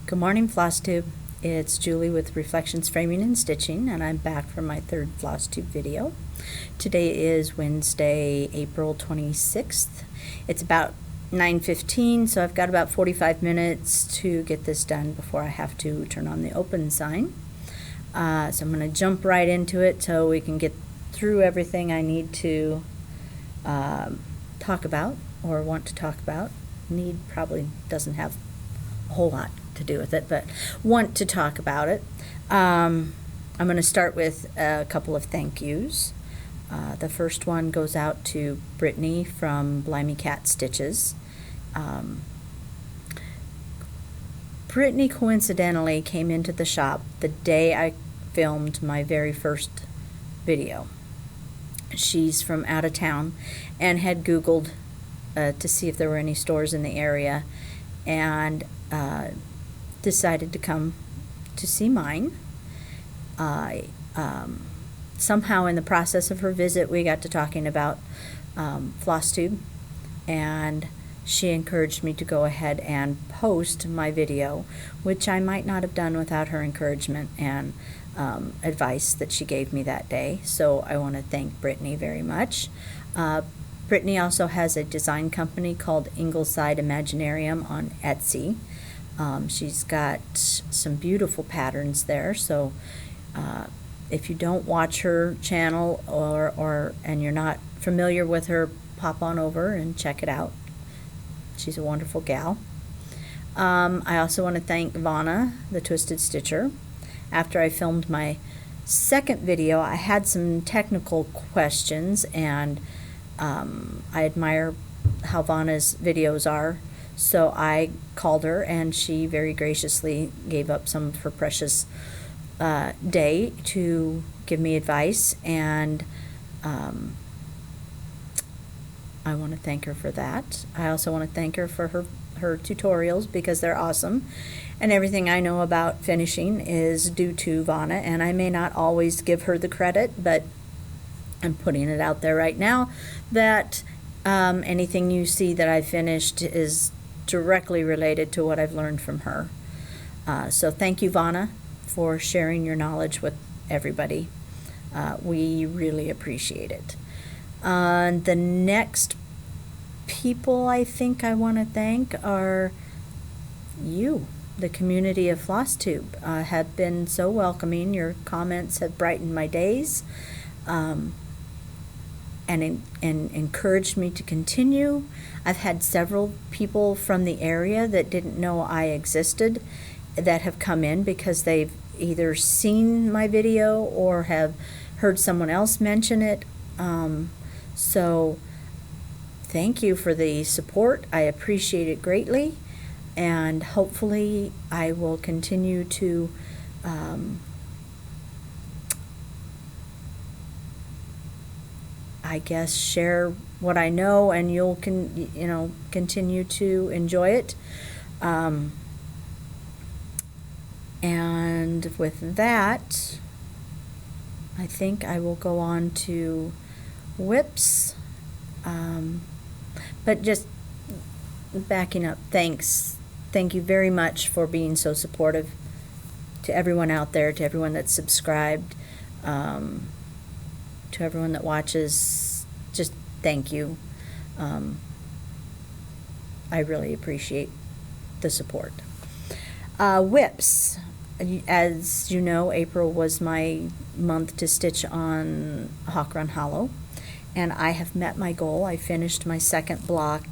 Good morning, Floss Tube. It's Julie with Reflections Framing and Stitching, and I'm back for my third Floss Tube video. Today is Wednesday, April 26th. It's about 9:15, so I've got about 45 minutes to get this done before I have to turn on the open sign. So I'm going to jump right into it so we can get through everything I need to talk about or want to talk about. Need probably doesn't have a whole lot to do with it, but want to talk about it. I'm going to start with a couple of thank yous. The first one goes out to Brittany from Blimey Cat Stitches. Brittany coincidentally came into the shop the day I filmed my very first video. She's from out of town and had Googled to see if there were any stores in the area, and decided to come to see mine. Somehow in the process of her visit we got to talking about Floss Tube, and she encouraged me to go ahead and post my video, which I might not have done without her encouragement and advice that she gave me that day. So I want to thank Brittany very much. Brittany also has a design company called Ingleside Imaginarium on Etsy. She's got some beautiful patterns there, so if you don't watch her channel and you're not familiar with her, pop on over and check it out. She's a wonderful gal. I also want to thank Vanna, the Twisted Stitcher. After I filmed my second video, I had some technical questions, and I admire how Vanna's videos are. So I called her, and she very graciously gave up some of her precious day to give me advice, and I want to thank her for that. I also want to thank her for her tutorials, because they're awesome, and everything I know about finishing is due to Vanna, and I may not always give her the credit, but I'm putting it out there right now that anything you see that I finished is directly related to what I've learned from her. So thank you, Vanna, for sharing your knowledge with everybody. We really appreciate it. The next people I think I want to thank are you. The community of Floss Tube have been so welcoming. Your comments have brightened my days, and encouraged me to continue. I've had several people from the area that didn't know I existed that have come in because they've either seen my video or have heard someone else mention it. So thank you for the support. I appreciate it greatly, and hopefully I will continue to I guess share what I know, and you'll continue to enjoy it. And with that, I think I will go on to WIPS. But just backing up, thank you very much for being so supportive, to everyone out there, to everyone that's subscribed, to everyone that watches. Just thank you. I really appreciate the support. WIPS. As you know, April was my month to stitch on Cochran Hollow, and I have met my goal. I finished my second block,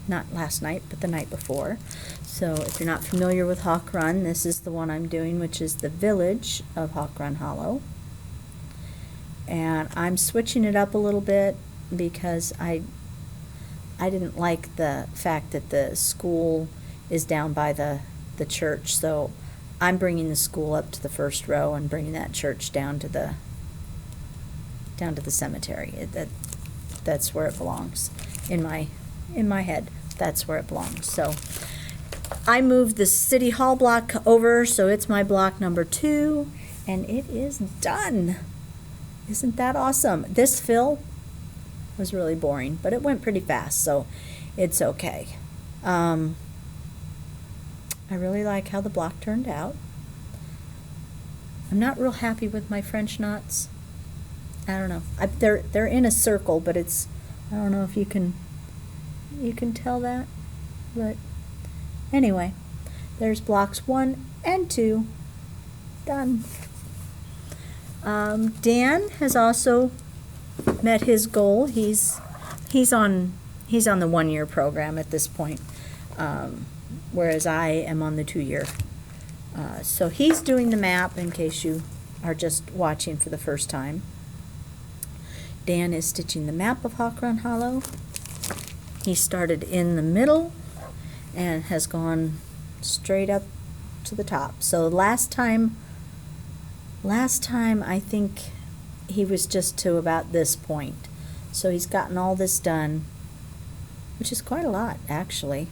not last night, but the night before. So if you're not familiar with Cochran, this is the one I'm doing, which is the village of Cochran Hollow. And I'm switching it up a little bit because I didn't like the fact that the school is down by the church, so I'm bringing the school up to the first row and bringing that church down to the cemetery. That's where it belongs in my head. That's where it belongs. So I moved the City Hall block over, so it's my block number 2, and it is done. Isn't that awesome? This fill was really boring, but it went pretty fast, so it's okay. I really like how the block turned out. I'm not real happy with my French knots. I don't know. They're in a circle, but it's, I don't know if you can tell that. But anyway, there's blocks 1 and 2 done. Dan has also met his goal. He's on the 1-year program at this point, whereas I am on the 2-year. So he's doing the map, in case you are just watching for the first time. Dan is stitching the map of Cochran Hollow. He started in the middle and has gone straight up to the top. So last time I think he was just to about this point. So he's gotten all this done, which is quite a lot, actually.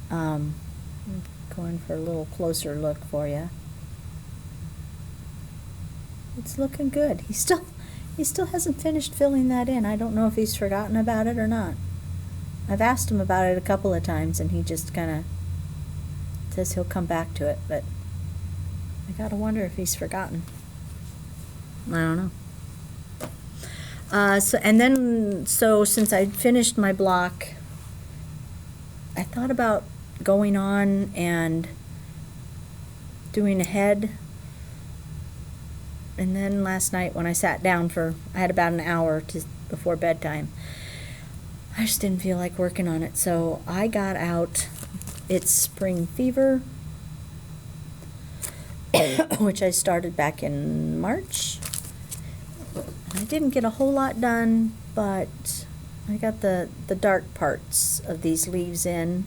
Going for a little closer look for you. It's looking good. He still hasn't finished filling that in. I don't know if he's forgotten about it or not. I've asked him about it a couple of times, and he just kind of says he'll come back to it, but I gotta wonder if he's forgotten. I don't know. So since I'd finished my block, I thought about going on and doing a head. And then last night when I sat down I had about an hour before bedtime, I just didn't feel like working on it. So I got out It's Spring Fever, which I started back in March. I didn't get a whole lot done, but I got the dark parts of these leaves in,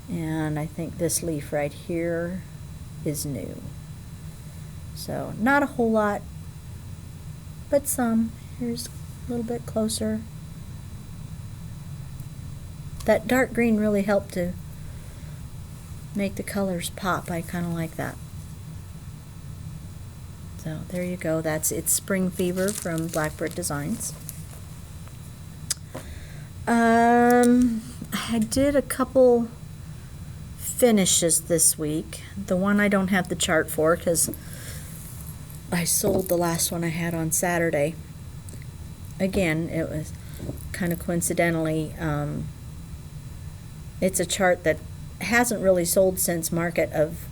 and I think this leaf right here is new. So not a whole lot, but some. Here's a little bit closer. That dark green really helped to make the colors pop. I kind of like that. So there you go. It's Spring Fever from Blackbird Designs. I did a couple finishes this week. The one I don't have the chart for because I sold the last one I had on Saturday. Again, it was kind of coincidentally, it's a chart that hasn't really sold since market of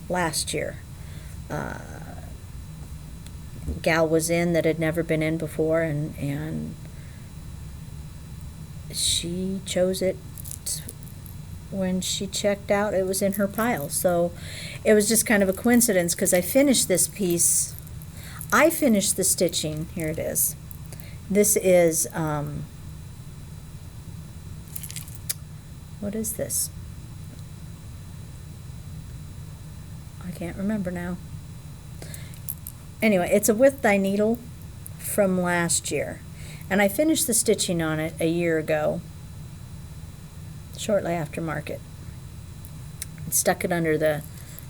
last year. Gal was in that had never been in before, and she chose it when she checked out. It was in her pile, so it was just kind of a coincidence because I finished this piece. I finished the stitching. Here it is. This is what is this? I can't remember now. Anyway, it's a With Thy Needle from last year. And I finished the stitching on it a year ago, shortly after market. Stuck it under the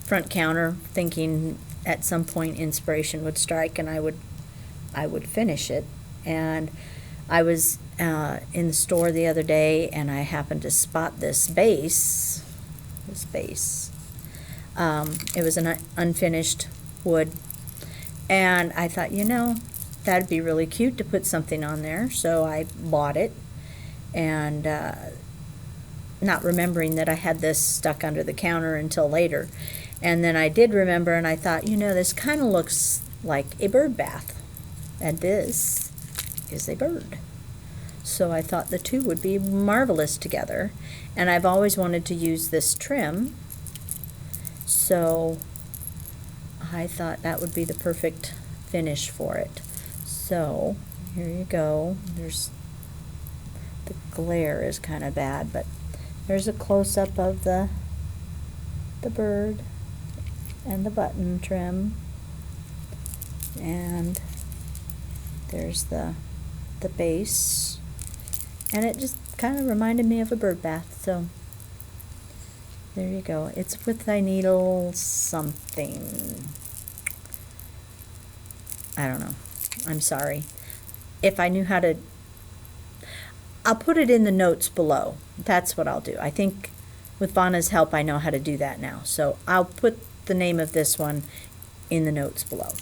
front counter, thinking at some point inspiration would strike and I would finish it. And I was in the store the other day and I happened to spot this base. It was an unfinished wood. And I thought, that'd be really cute to put something on there. So I bought it, and not remembering that I had this stuck under the counter until later. And then I did remember, and I thought, this kind of looks like a bird bath. And this is a bird. So I thought the two would be marvelous together. And I've always wanted to use this trim. So I thought that would be the perfect finish for it. So here you go. The glare is kind of bad, but there's a close-up of the bird and the button trim, and there's the base, and it just kind of reminded me of a bird bath. So there you go. It's With Thy Needle something. I don't know. I'm sorry. If I knew how to, I'll put it in the notes below. That's what I'll do. I think with Vanna's help, I know how to do that now. So I'll put the name of this one in the notes below.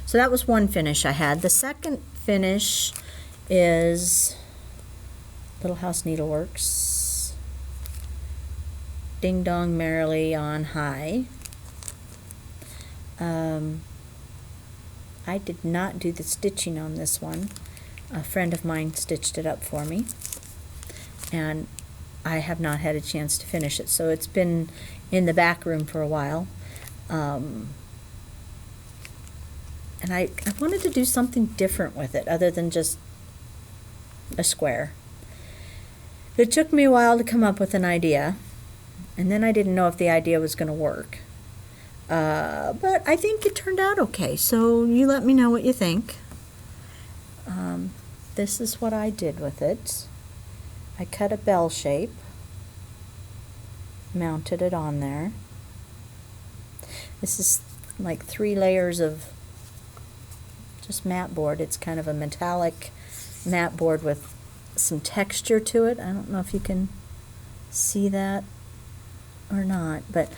So that was one finish I had. The second finish is Little House Needleworks, Ding Dong Merrily on High. I did not do the stitching on this one. A friend of mine stitched it up for me, and I have not had a chance to finish it, so it's been in the back room for a while. And I wanted to do something different with it other than just a square. It took me a while to come up with an idea, and then I didn't know if the idea was going to work. But I think it turned out okay, so you let me know what you think. This is what I did with it. I cut a bell shape, mounted it on there. This is like 3 layers of just mat board. It's kind of a metallic mat board with some texture to it. I don't know if you can see that or not, but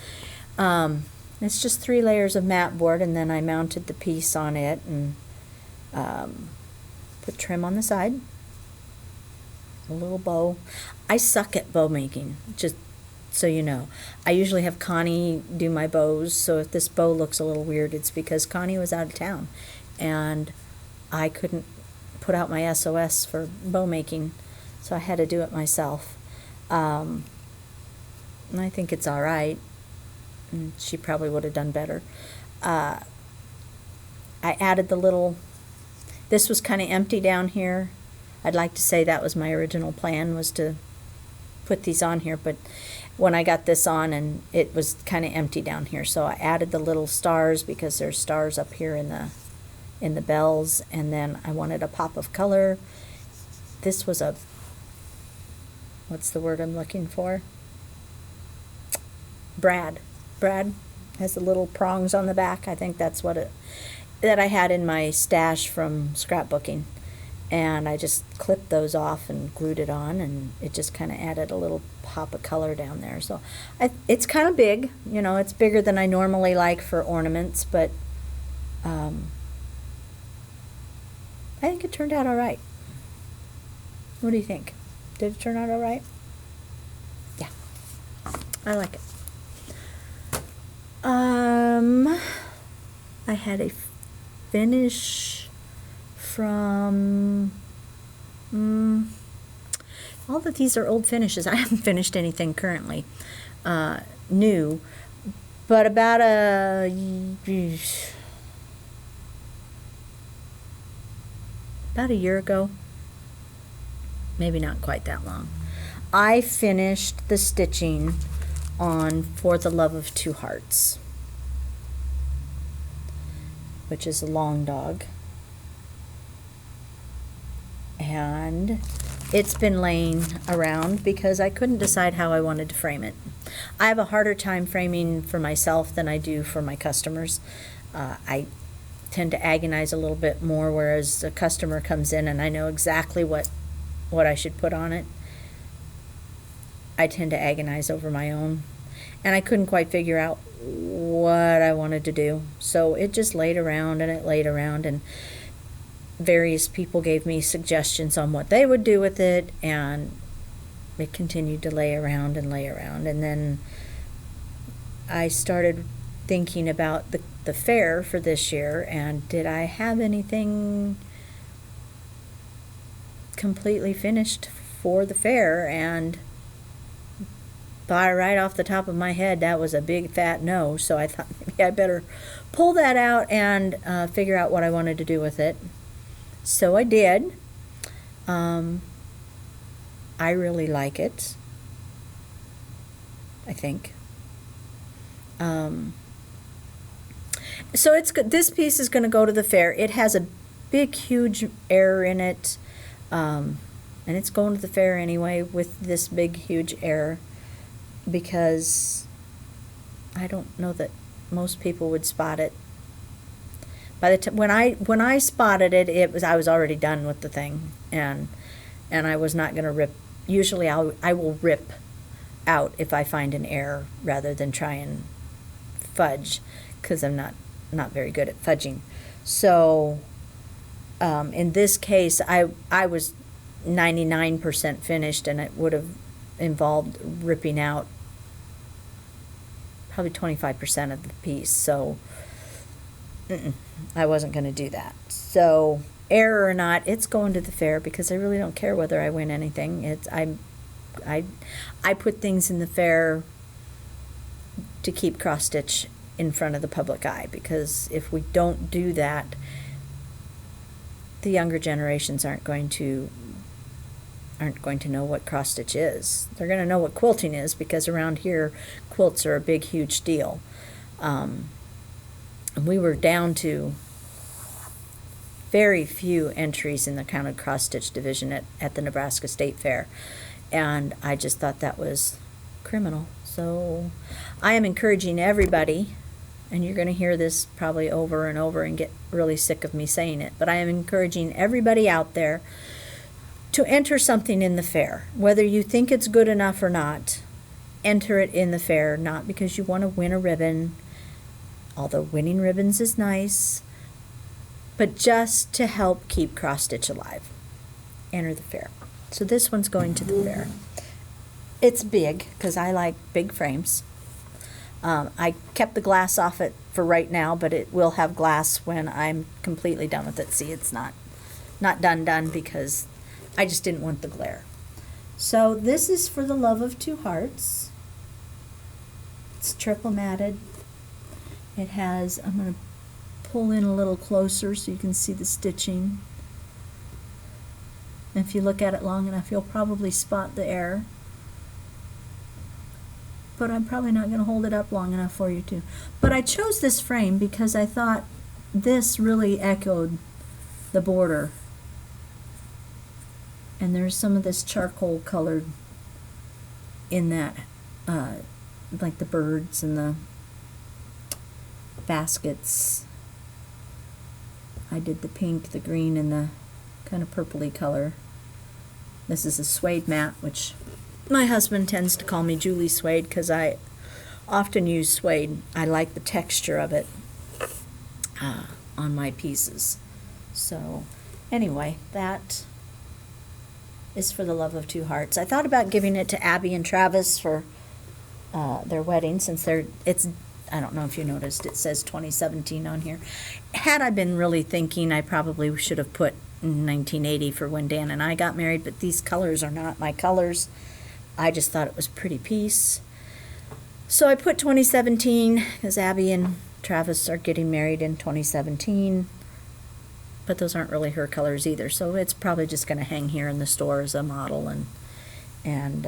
it's just 3 layers of mat board, and then I mounted the piece on it and put trim on the side, a little bow. I suck at bow making, just so you know. I usually have Connie do my bows, so if this bow looks a little weird, it's because Connie was out of town and I couldn't put out my SOS for bow making, so I had to do it myself. And I think it's all right. And she probably would have done better. I added the little, this was kind of empty down here. I'd like to say that was my original plan, was to put these on here, but when I got this on, and it was kind of empty down here, so I added the little stars because there's stars up here in the bells, and then I wanted a pop of color. This was a, what's the word I'm looking for? Brad has the little prongs on the back. I think that's what it, that I had in my stash from scrapbooking, and I just clipped those off and glued it on, and it just kind of added a little pop of color down there. So it's kind of big, you know, it's bigger than I normally like for ornaments, but I think it turned out all right. What do you think? Did it turn out all right? Yeah, I like it. I had a finish from, all of these are old finishes. I haven't finished anything currently new, but about a year ago, maybe not quite that long, I finished the stitching on For the Love of Two Hearts, which is a long dog, and it's been laying around because I couldn't decide how I wanted to frame it. I have a harder time framing for myself than I do for my customers. I tend to agonize a little bit more, whereas a customer comes in and I know exactly what I should put on it. I tend to agonize over my own, and I couldn't quite figure out what I wanted to do. So it just laid around and it laid around, and various people gave me suggestions on what they would do with it, and it continued to lay around and lay around. And then I started thinking about the fair for this year, and did I have anything completely finished for the fair? And right off the top of my head, that was a big fat no. So I thought maybe I better pull that out and figure out what I wanted to do with it. So I did. I really like it, I think. So it's good. This piece is going to go to the fair. It has a big, huge error in it, and it's going to the fair anyway with this big, huge error, because I don't know that most people would spot it. By the time when I spotted it, I was already done with the thing, and and I was not going to rip. Usually I will rip out if I find an error rather than try and fudge, because I'm not very good at fudging. So in this case, I was 99% finished, and it would have involved ripping out probably 25% of the piece. So I wasn't going to do that. So error or not, it's going to the fair, because I really don't care whether I win anything. I put things in the fair to keep cross stitch in front of the public eye, because if we don't do that, the younger generations aren't going to know what cross stitch is. They're going to know what quilting is, because around here quilts are a big, huge deal. We were down to very few entries in the counted cross stitch division at the Nebraska State Fair, and I just thought that was criminal. So I am encouraging everybody, and you're going to hear this probably over and over and get really sick of me saying it, but I am encouraging everybody out there to enter something in the fair. Whether you think it's good enough or not, enter it in the fair, not because you want to win a ribbon, although winning ribbons is nice, but just to help keep cross stitch alive. Enter the fair. So this one's going to the fair. It's big, because I like big frames. I kept the glass off it for right now, but it will have glass when I'm completely done with it. See, it's not done because I just didn't want the glare. So this is For the Love of Two Hearts. It's triple matted. It has, I'm going to pull in a little closer so you can see the stitching. And if you look at it long enough, you'll probably spot the error. But I'm probably not going to hold it up long enough for you to. But I chose this frame because I thought this really echoed the border. And there's some of this charcoal colored in that, like the birds and the baskets. I did the pink, the green, and the kind of purpley color. This is a suede mat, which my husband tends to call me Julie Suede, because I often use suede. I like the texture of it on my pieces. So anyway, that is For the Love of Two Hearts. I thought about giving it to Abby and Travis for their wedding, since I don't know if you noticed, it says 2017 on here. Had I been really thinking, I probably should have put 1980 for when Dan and I got married, but these colors are not my colors. I just thought it was a pretty piece. So I put 2017, because Abby and Travis are getting married in 2017. But those aren't really her colors either, so it's probably just going to hang here in the store as a model, and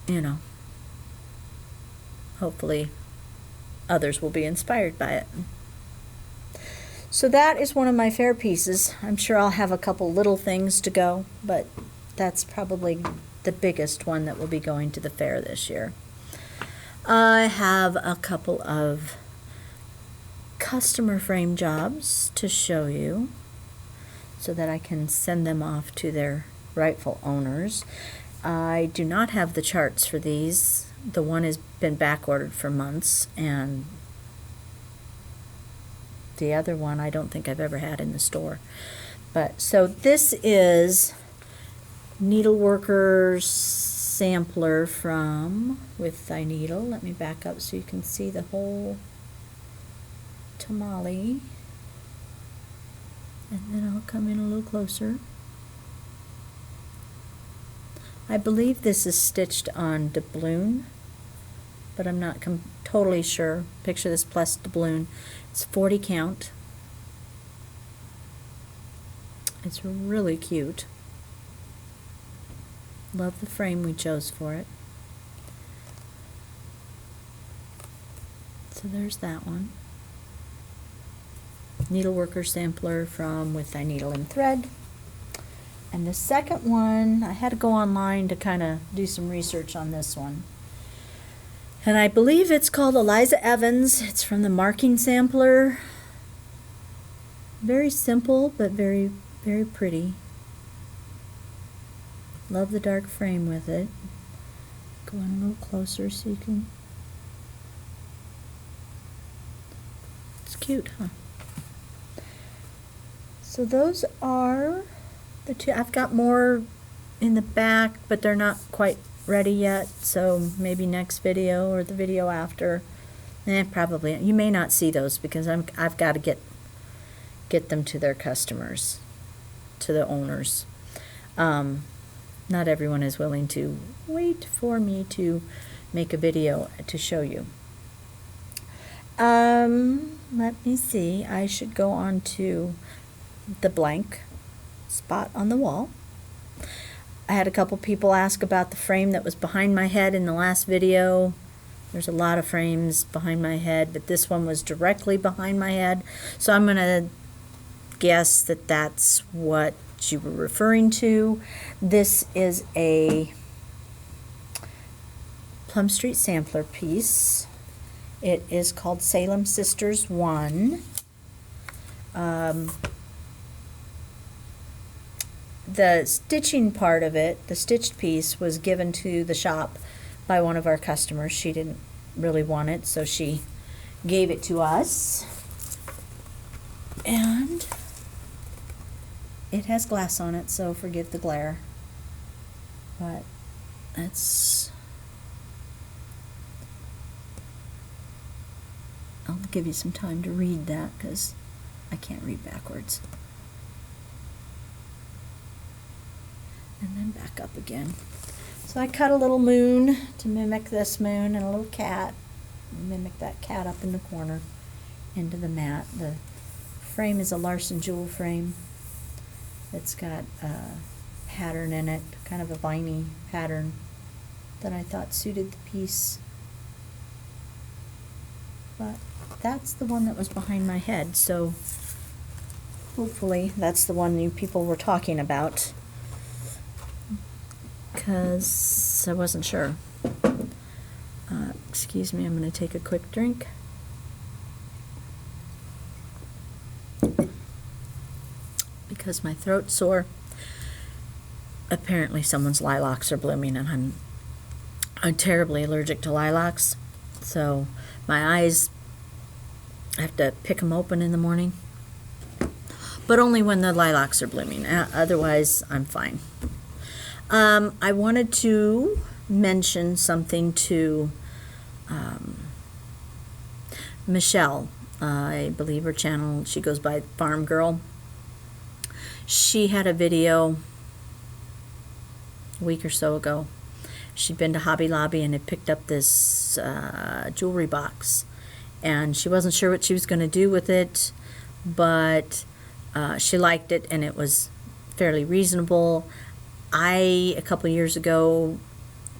you know, hopefully others will be inspired by it. So that is one of my fair pieces. I'm sure I'll have a couple little things to go, but that's probably the biggest one that will be going to the fair this year. I have a couple of customer frame jobs to show you so that I can send them off to their rightful owners. I do not have the charts for these. The one has been back ordered for months, and the other one I don't think I've ever had in the store. But so this is Needleworker Sampler from With Thy Needle. Let me back up so you can see the whole tamale, and then I'll come in a little closer. I believe this is stitched on doubloon, but I'm not totally sure. Picture this plus doubloon. It's 40 count. It's really cute. Love the frame we chose for it. So there's that one. Needleworker Sampler from With Thy Needle and Thread. And the second one, I had to go online to kind of do some research on this one. And I believe it's called Eliza Evans. It's from the Marking Sampler. Very simple, but very, Very pretty. Love the dark frame with it. Go in a little closer so you can... It's cute, huh? So those are the two. I've got more in the back, but they're not quite ready yet, so maybe next video or the video after. Probably. You may not see those because I've got to get them to their customers, to the owners. Not everyone is willing to wait for me to make a video to show you. Let me see. I should go on to the blank spot on the wall. I had a couple people ask about the frame that was behind my head in the last video. There's a lot of frames behind my head, but this one was directly behind my head. So I'm going to guess that that's what you were referring to. This is a Plum Street sampler piece. It is called Salem Sisters 1. The stitching part of it, the stitched piece, was given to the shop by one of our customers. She didn't really want it, so she gave it to us. And it has glass on it, so forgive the glare. But that's... I'll give you some time to read that because I can't read backwards. And then back up again. So I cut a little moon to mimic this moon and a little cat. Mimic that cat up in the corner into the mat. The frame is a Larson jewel frame. It's got a pattern in it, kind of a viney pattern that I thought suited the piece. But that's the one that was behind my head, so hopefully that's the one you people were talking about, because I wasn't sure. Excuse me, I'm going to take a quick drink. Because my throat's sore. Apparently someone's lilacs are blooming, and I'm terribly allergic to lilacs, so my eyes, I have to pick them open in the morning, but only when the lilacs are blooming. Otherwise, I'm fine. I wanted to mention something to Michelle. I believe her channel, she goes by Farm Girl. She had a video a week or so ago. She'd been to Hobby Lobby and had picked up this jewelry box, and she wasn't sure what she was going to do with it, but she liked it and it was fairly reasonable. I, a couple years ago,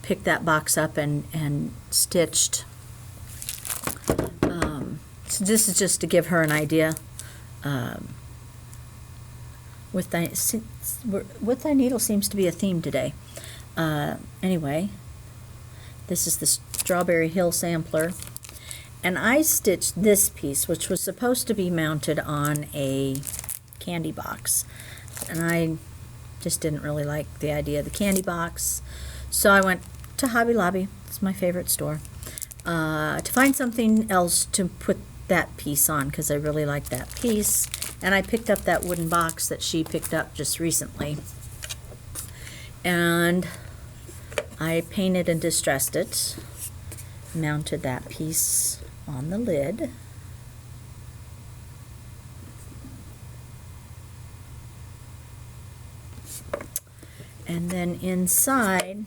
picked that box up and stitched. So this is just to give her an idea. With thy needle seems to be a theme today. Anyway, this is the Strawberry Hill sampler, and I stitched this piece, which was supposed to be mounted on a candy box, and I just didn't really like the idea of the candy box, so I went to Hobby Lobby, it's my favorite store, to find something else to put that piece on, because I really like that piece. And I picked up that wooden box that she picked up just recently, and I painted and distressed it, mounted that piece on the lid, and then inside,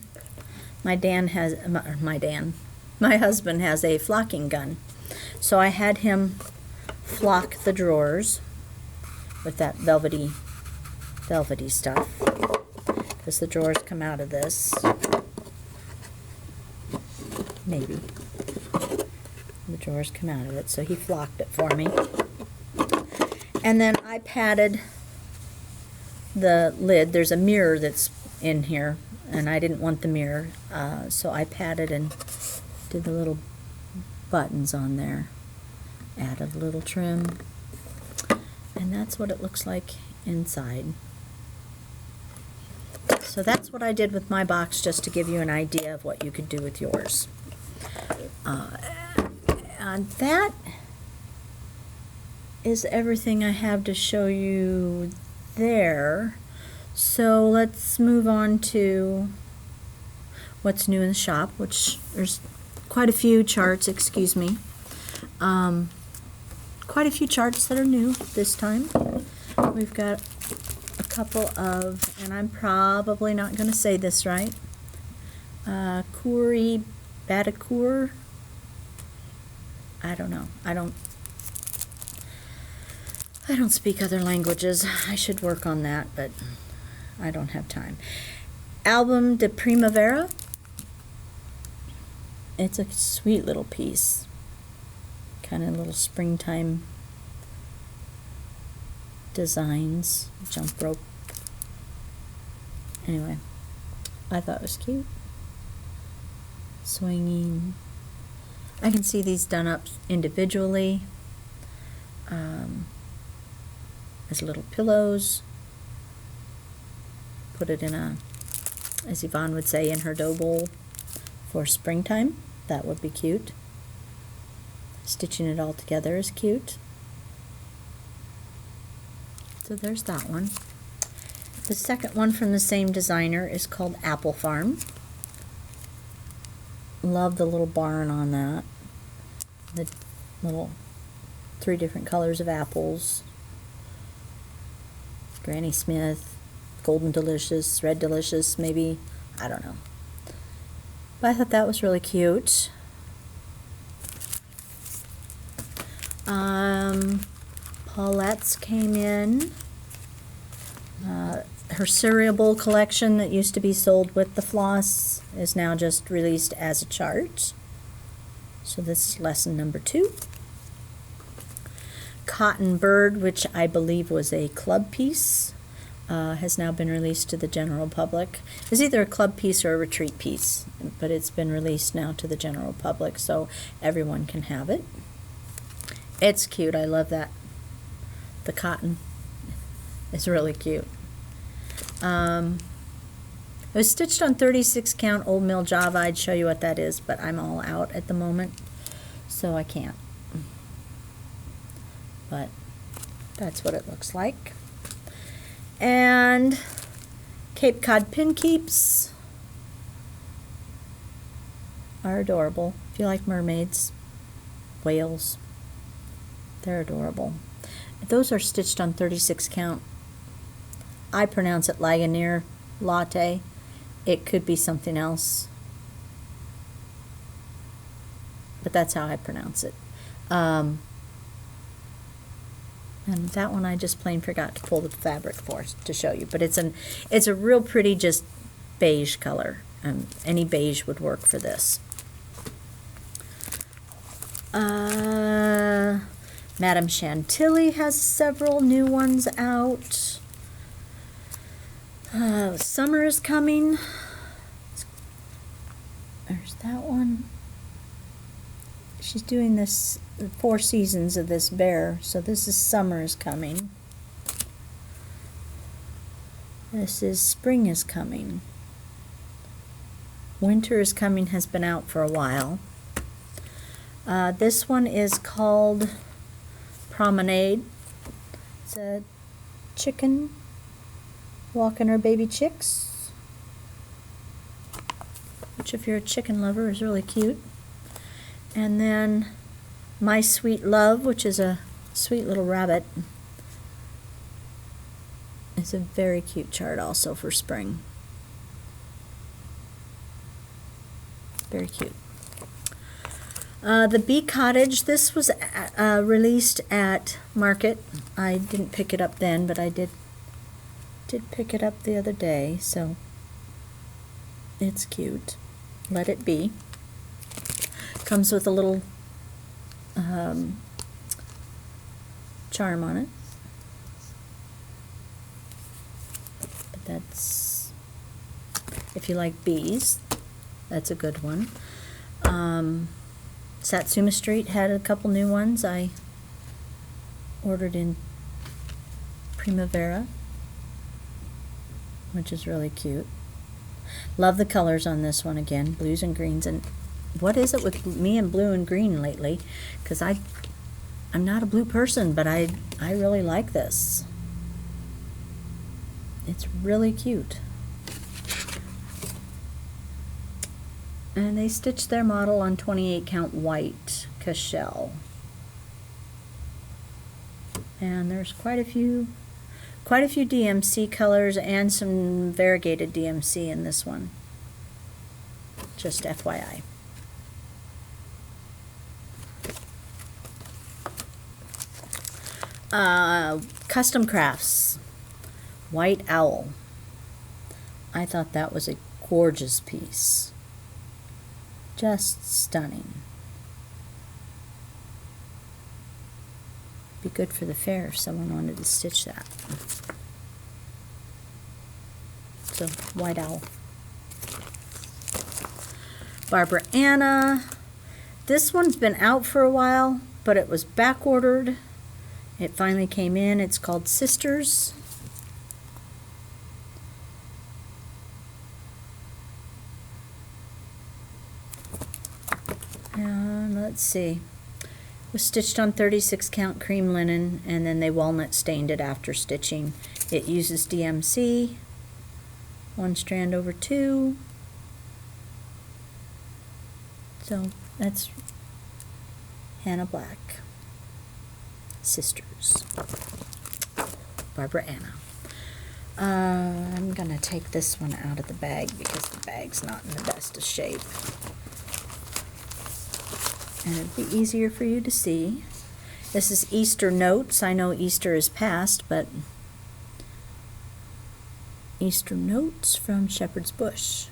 my husband has a flocking gun, so I had him flock the drawers with that velvety stuff, because the drawers come out of this. Maybe. The drawers come out of it, so he flocked it for me. And then I padded the lid. There's a mirror that's in here, and I didn't want the mirror, so I padded and did the little buttons on there. Added a little trim. And that's what it looks like inside. So that's what I did with my box, just to give you an idea of what you could do with yours. And that is everything I have to show you there. So let's move on to what's new in the shop, which there's quite a few charts, excuse me. Quite a few charts that are new this time. We've got a couple of, and I'm probably not going to say this right, Kuri Batakur. I don't know. I don't speak other languages. I should work on that, but I don't have time. Album de Primavera. It's a sweet little piece. Kind of little springtime designs, jump rope. Anyway, I thought it was cute. Swinging. I can see these done up individually as little pillows. Put it in a, as Yvonne would say, in her dough bowl for springtime. That would be cute. Stitching it all together is cute. So there's that one. The second one from the same designer is called Apple Farm. Love the little barn on that. The little 3 different colors of apples. Granny Smith, Golden Delicious, Red Delicious, maybe. I don't know. But I thought that was really cute. Paulette's came in. Her cereal bowl collection that used to be sold with the floss is now just released as a chart. So this is lesson number 2. Cotton Bird, which I believe was a club piece, has now been released to the general public. It's either a club piece or a retreat piece, but it's been released now to the general public, so everyone can have it. It's cute. I love that. The cotton is really cute. It was stitched on 36 count old mill Java. I'd show you what that is, but I'm all out at the moment, so I can't. But that's what it looks like. And Cape Cod pin keeps are adorable. If you like mermaids, whales, they're adorable. Those are stitched on 36 count. I pronounce it Ligonier latte. It could be something else, but that's how I pronounce it. And that one I just plain forgot to pull the fabric for to show you, but it's a real pretty, just beige color. Any beige would work for this. Madame Chantilly has several new ones out. Summer is coming. There's that one. She's doing this 4 seasons of this bear, so this is summer is coming. This is spring is coming. Winter is coming has been out for a while. This one is called Promenade. It's a chicken walking her baby chicks, which if you're a chicken lover is really cute. And then My Sweet Love, which is a sweet little rabbit. It's a very cute chart also for spring. Very cute. The Bee Cottage, this was released at Market. I didn't pick it up then, but I did pick it up the other day, so it's cute. Let It Be. Comes with a little charm on it. But that's, if you like bees, that's a good one. Satsuma Street had a couple new ones. I ordered in Primavera, which is really cute. Love the colors on this one again, blues and greens. And what is it with me and blue and green lately? Because I'm not a blue person, but I really like this. It's really cute. And they stitched their model on 28 count white cashel. And there's quite a few DMC colors and some variegated DMC in this one. Just FYI. Custom Crafts, White Owl. I thought that was a gorgeous piece. Just stunning. Be good for the fair if someone wanted to stitch that. So, White Owl. Barbara Anna. This one's been out for a while, but it was back ordered. It finally came in. It's called Sisters. Let's see. It was stitched on 36 count cream linen, and then they walnut stained it after stitching. It uses DMC, 1 strand over 2. So that's Hannah Black. Sisters. Barbara Anna. I'm going to take this one out of the bag because the bag's not in the best of shape. And it'd be easier for you to see. This is Easter Notes. I know Easter is past, but Easter Notes from Shepherd's Bush.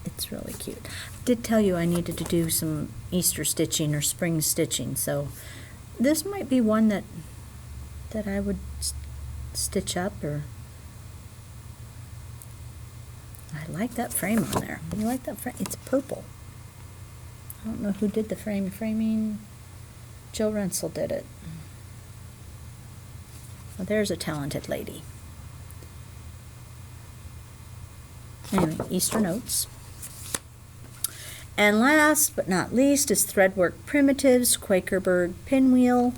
It's really cute. I did tell you I needed to do some Easter stitching or spring stitching, so this might be one that I would stitch up. Or I like that frame on there. You like that frame? It's purple. I don't know who did the framing. Jill Rensel did it. Well, there's a talented lady. Anyway, Easter Notes. And last but not least is Threadwork Primitives, Quakerbird Pinwheel.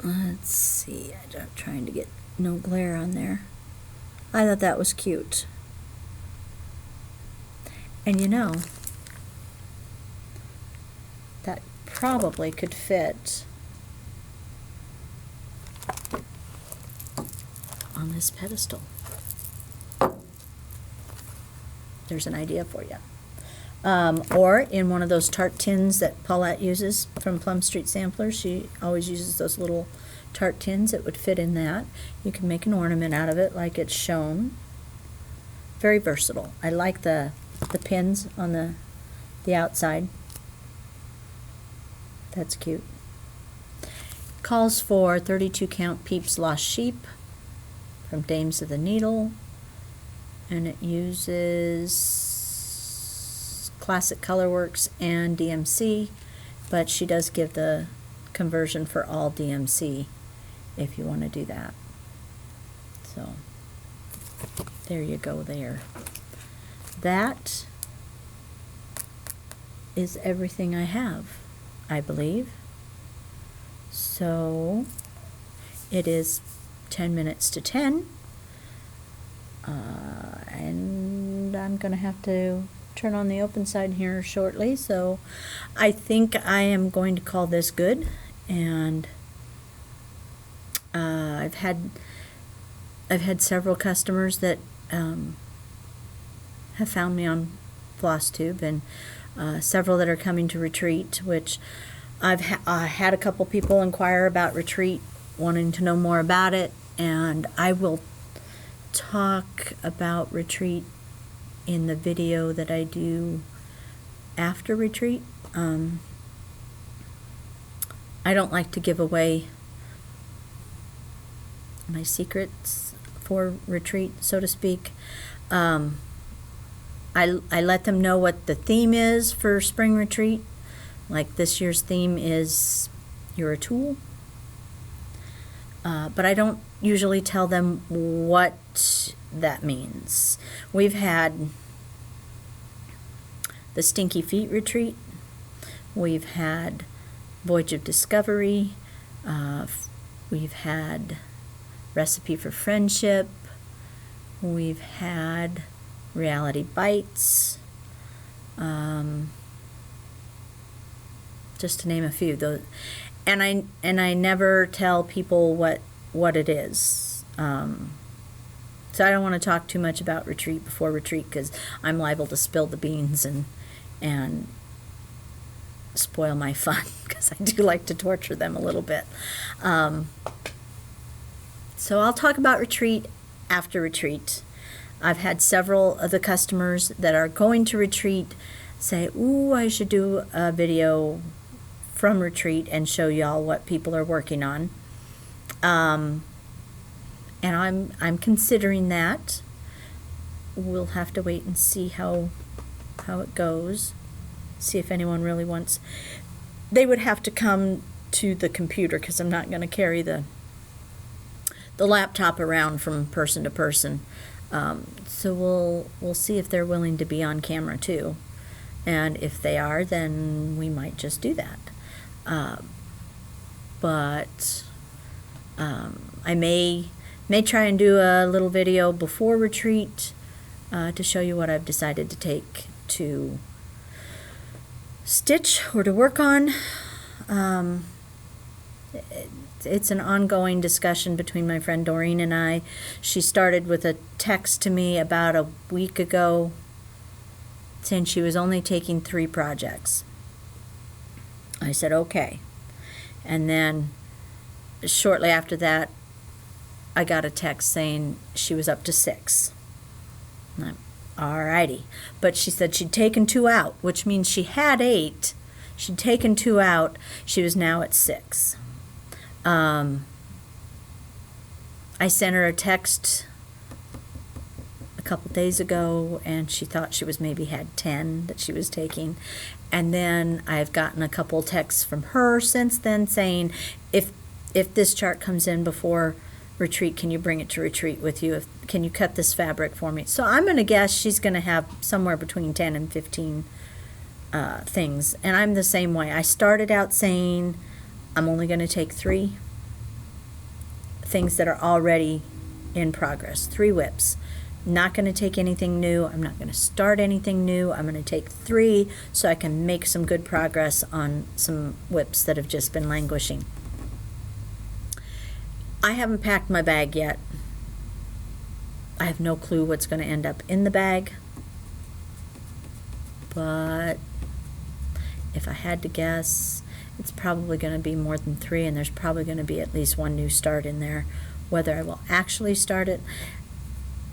Let's see, I'm trying to get no glare on there. I thought that was cute. And you know, that probably could fit on this pedestal. There's an idea for you. Or in one of those tart tins that Paulette uses from Plum Street Samplers. She always uses those little tart tins. It would fit in that. You can make an ornament out of it like it's shown. Very versatile. I like the pins on the outside. That's cute. Calls for 32 count Peeps Lost Sheep from Dames of the Needle, and it uses Classic Colorworks and DMC, but she does give the conversion for all DMC if you want to do that. So there you go there. That is everything I have, I believe. So it is 10 minutes to 10. And I'm going to have to turn on the open side here shortly. So I think I am going to call this good. And I've had several customers that have found me on FlossTube, and several that are coming to Retreat, which I've had a couple people inquire about Retreat, wanting to know more about it, and I will talk about Retreat in the video that I do after Retreat. I don't like to give away my secrets for Retreat, so to speak. I let them know what the theme is for Spring Retreat. Like this year's theme is You're a Tool. but I don't usually tell them what that means. We've had the Stinky Feet retreat. We've had Voyage of Discovery. We've had Recipe for Friendship. We've had Reality Bites. Just to name a few. Those, and I never tell people what it is. So I don't want to talk too much about retreat before retreat, because I'm liable to spill the beans and spoil my fun, because I do like to torture them a little bit. So I'll talk about retreat after retreat. I've had several of the customers that are going to retreat say, ooh, I should do a video from retreat and show y'all what people are working on. And I'm considering that. We'll have to wait and see how it goes. See if anyone really wants. They would have to come to the computer, because I'm not going to carry the laptop around from person to person. So we'll see if they're willing to be on camera too. And if they are, then we might just do that. But I may try and do a little video before retreat to show you what I've decided to take to stitch or to work on. It's an ongoing discussion between my friend Doreen and I. She started with a text to me about a week ago saying she was only taking 3 projects. I said, okay. And then shortly after that, I got a text saying she was up to 6. Alrighty. But she said she'd taken 2 out, which means she had 8. She'd taken 2 out. She was now at 6. I sent her a text a couple days ago, and she thought she was maybe had 10 that she was taking. And then I've gotten a couple texts from her since then saying, if this chart comes in before retreat, can you bring it to retreat with you? Can you cut this fabric for me? So I'm going to guess she's going to have somewhere between 10 and 15 things. And I'm the same way. I started out saying I'm only going to take 3 things that are already in progress, 3 WIPs. Not going to take anything new. I'm not going to start anything new. I'm going to take 3 so I can make some good progress on some WIPs that have just been languishing. I haven't packed my bag yet. I have no clue what's going to end up in the bag. But if I had to guess, it's probably going to be more than 3, and there's probably going to be at least 1 new start in there. Whether I will actually start it,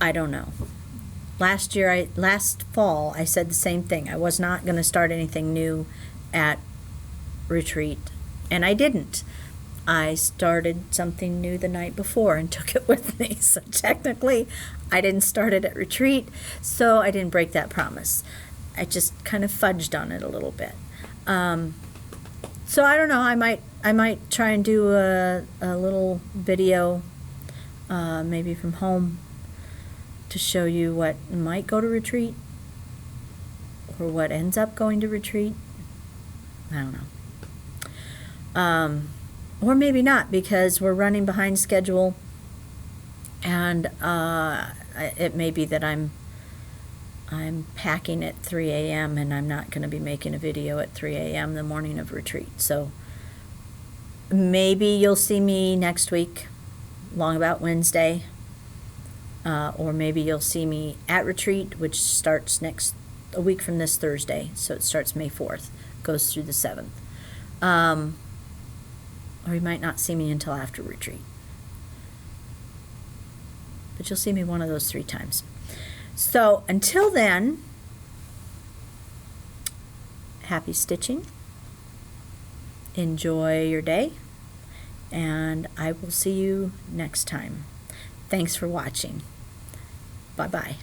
I don't know. Last fall, I said the same thing. I was not going to start anything new at retreat, and I didn't. I started something new the night before and took it with me. So technically, I didn't start it at retreat, so I didn't break that promise. I just kind of fudged on it a little bit. So I don't know. I might try and do a little video, maybe from home, to show you what might go to retreat or what ends up going to retreat. I don't know. Or maybe not, because we're running behind schedule, and it may be that I'm packing at 3 a.m. and I'm not going to be making a video at 3 a.m. the morning of retreat. So maybe you'll see me next week, along about Wednesday, or maybe you'll see me at retreat, which starts a week from this Thursday. So it starts May 4th, goes through the 7th. Or you might not see me until after retreat. But you'll see me one of those 3 times. So until then, happy stitching. Enjoy your day. And I will see you next time. Thanks for watching. Bye-bye.